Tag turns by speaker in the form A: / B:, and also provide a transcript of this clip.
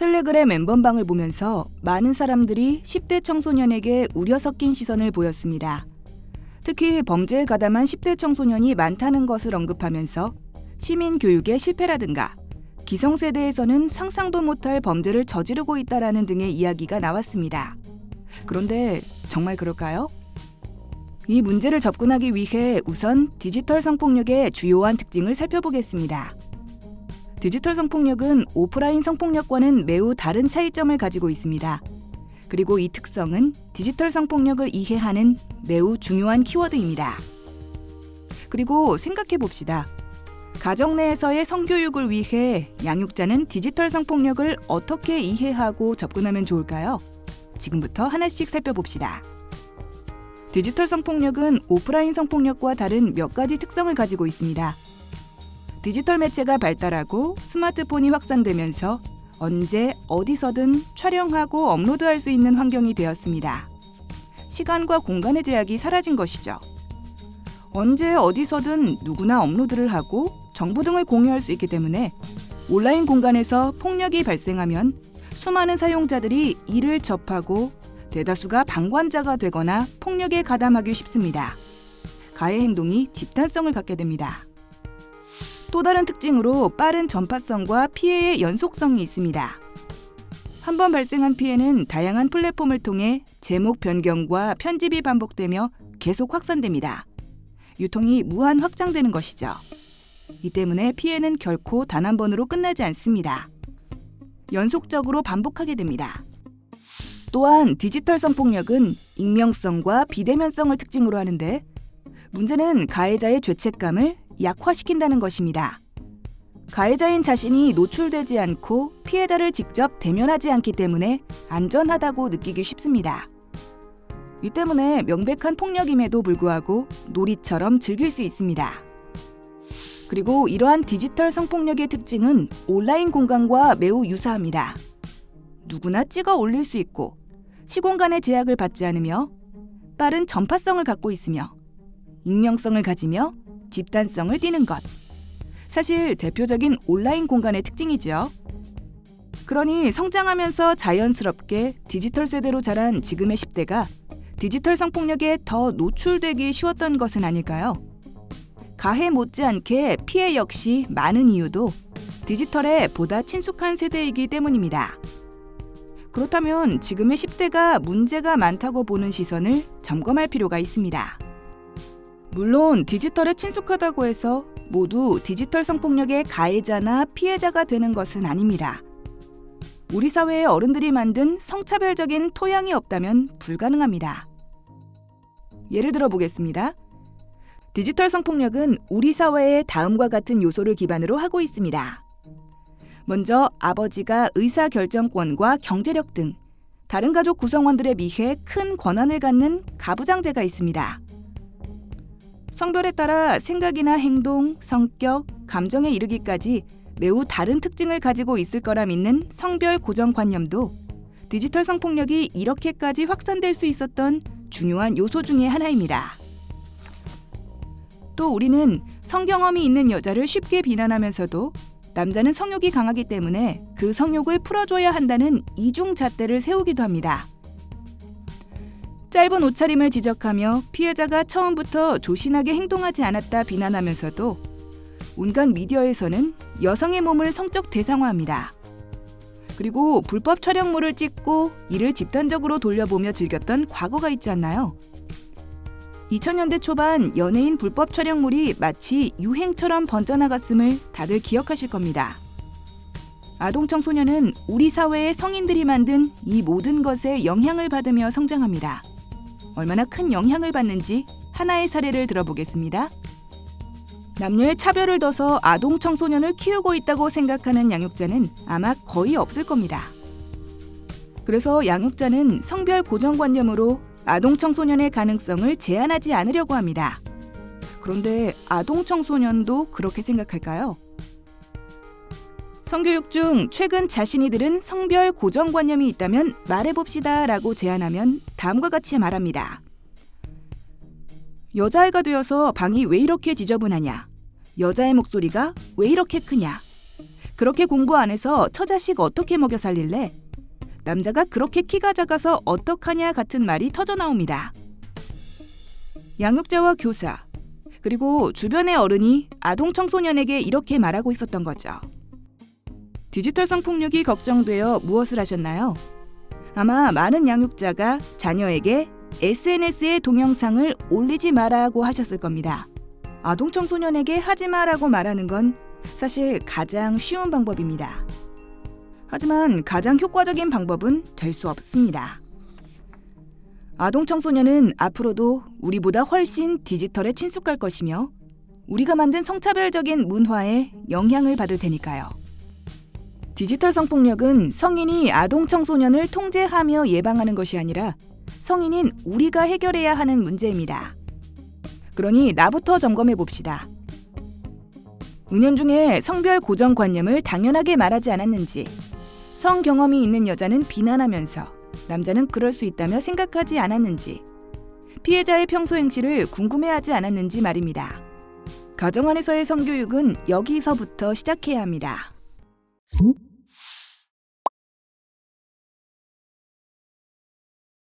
A: 텔레그램 엠번방을 보면서 많은 사람들이 10대 청소년에게 우려 섞인 시선을 보였습니다. 특히 범죄에 가담한 10대 청소년이 많다는 것을 언급하면서 시민 교육의 실패라든가 기성세대에서는 상상도 못할 범죄를 저지르고 있다라는 등의 이야기가 나왔습니다. 그런데 정말 그럴까요? 이 문제를 접근하기 위해 우선 디지털 성폭력의 주요한 특징을 살펴보겠습니다. 디지털 성폭력은 오프라인 성폭력과는 매우 다른 차이점을 가지고 있습니다. 그리고 이 특성은 디지털 성폭력을 이해하는 매우 중요한 키워드입니다. 그리고 생각해 봅시다. 가정 내에서의 성교육을 위해 양육자는 디지털 성폭력을 어떻게 이해하고 접근하면 좋을까요? 지금부터 하나씩 살펴봅시다. 디지털 성폭력은 오프라인 성폭력과 다른 몇 가지 특성을 가지고 있습니다. 디지털 매체가 발달하고 스마트폰이 확산되면서 언제 어디서든 촬영하고 업로드할 수 있는 환경이 되었습니다. 시간과 공간의 제약이 사라진 것이죠. 언제 어디서든 누구나 업로드를 하고 정보 등을 공유할 수 있기 때문에 온라인 공간에서 폭력이 발생하면 수많은 사용자들이 이를 접하고 대다수가 방관자가 되거나 폭력에 가담하기 쉽습니다. 가해 행동이 집단성을 갖게 됩니다. 또 다른 특징으로 빠른 전파성과 피해의 연속성이 있습니다. 한번 발생한 피해는 다양한 플랫폼을 통해 제목 변경과 편집이 반복되며 계속 확산됩니다. 유통이 무한 확장되는 것이죠. 이 때문에 피해는 결코 단 한 번으로 끝나지 않습니다. 연속적으로 반복하게 됩니다. 또한 디지털 성폭력은 익명성과 비대면성을 특징으로 하는데 문제는 가해자의 죄책감을 약화시킨다는 것입니다. 가해자인 자신이 노출되지 않고 피해자를 직접 대면하지 않기 때문에 안전하다고 느끼기 쉽습니다. 이 때문에 명백한 폭력임에도 불구하고 놀이처럼 즐길 수 있습니다. 그리고 이러한 디지털 성폭력의 특징은 온라인 공간과 매우 유사합니다. 누구나 찍어 올릴 수 있고 시공간의 제약을 받지 않으며 빠른 전파성을 갖고 있으며 익명성을 가지며 집단성을 띠는 것. 사실 대표적인 온라인 공간의 특징이죠. 그러니 성장하면서 자연스럽게 디지털 세대로 자란 지금의 10대가 디지털 성폭력에 더 노출되기 쉬웠던 것은 아닐까요? 가해 못지않게 피해 역시 많은 이유도 디지털에 보다 친숙한 세대이기 때문입니다. 그렇다면 지금의 10대가 문제가 많다고 보는 시선을 점검할 필요가 있습니다. 물론 디지털에 친숙하다고 해서 모두 디지털 성폭력의 가해자나 피해자가 되는 것은 아닙니다. 우리 사회의 어른들이 만든 성차별적인 토양이 없다면 불가능합니다. 예를 들어 보겠습니다. 디지털 성폭력은 우리 사회의 다음과 같은 요소를 기반으로 하고 있습니다. 먼저 아버지가 의사결정권과 경제력 등 다른 가족 구성원들에 비해 큰 권한을 갖는 가부장제가 있습니다. 성별에 따라 생각이나 행동, 성격, 감정에 이르기까지 매우 다른 특징을 가지고 있을 거라 믿는 성별 고정관념도 디지털 성폭력이 이렇게까지 확산될 수 있었던 중요한 요소 중의 하나입니다. 또 우리는 성경험이 있는 여자를 쉽게 비난하면서도 남자는 성욕이 강하기 때문에 그 성욕을 풀어줘야 한다는 이중잣대를 세우기도 합니다. 짧은 옷차림을 지적하며 피해자가 처음부터 조신하게 행동하지 않았다 비난하면서도 온갖 미디어에서는 여성의 몸을 성적 대상화합니다. 그리고 불법 촬영물을 찍고 이를 집단적으로 돌려보며 즐겼던 과거가 있지 않나요? 2000년대 초반 연예인 불법 촬영물이 마치 유행처럼 번져나갔음을 다들 기억하실 겁니다. 아동 청소년은 우리 사회의 성인들이 만든 이 모든 것에 영향을 받으며 성장합니다. 얼마나 큰 영향을 받는지 하나의 사례를 들어보겠습니다. 남녀의 차별을 둬서 아동 청소년을 키우고 있다고 생각하는 양육자는 아마 거의 없을 겁니다. 그래서 양육자는 성별 고정관념으로 아동 청소년의 가능성을 제한하지 않으려고 합니다. 그런데 아동 청소년도 그렇게 생각할까요? 성교육 중 최근 자신이 들은 성별 고정관념이 있다면 말해봅시다 라고 제안하면 다음과 같이 말합니다. 여자아이가 되어서 방이 왜 이렇게 지저분하냐? 여자의 목소리가 왜 이렇게 크냐? 그렇게 공부 안 해서 처자식 어떻게 먹여 살릴래? 남자가 그렇게 키가 작아서 어떡하냐 같은 말이 터져 나옵니다. 양육자와 교사, 그리고 주변의 어른이 아동 청소년에게 이렇게 말하고 있었던 거죠. 디지털 성폭력이 걱정되어 무엇을 하셨나요? 아마 많은 양육자가 자녀에게 SNS에 동영상을 올리지 마라고 하셨을 겁니다. 아동 청소년에게 하지 마라고 말하는 건 사실 가장 쉬운 방법입니다. 하지만 가장 효과적인 방법은 될 수 없습니다. 아동 청소년은 앞으로도 우리보다 훨씬 디지털에 친숙할 것이며 우리가 만든 성차별적인 문화에 영향을 받을 테니까요. 디지털 성폭력은 성인이 아동 청소년을 통제하며 예방하는 것이 아니라 성인인 우리가 해결해야 하는 문제입니다. 그러니 나부터 점검해 봅시다. 은연중에 성별 고정관념을 당연하게 말하지 않았는지, 성 경험이 있는 여자는 비난하면서 남자는 그럴 수 있다며 생각하지 않았는지, 피해자의 평소 행실을 궁금해하지 않았는지 말입니다. 가정 안에서의 성교육은 여기서부터 시작해야 합니다.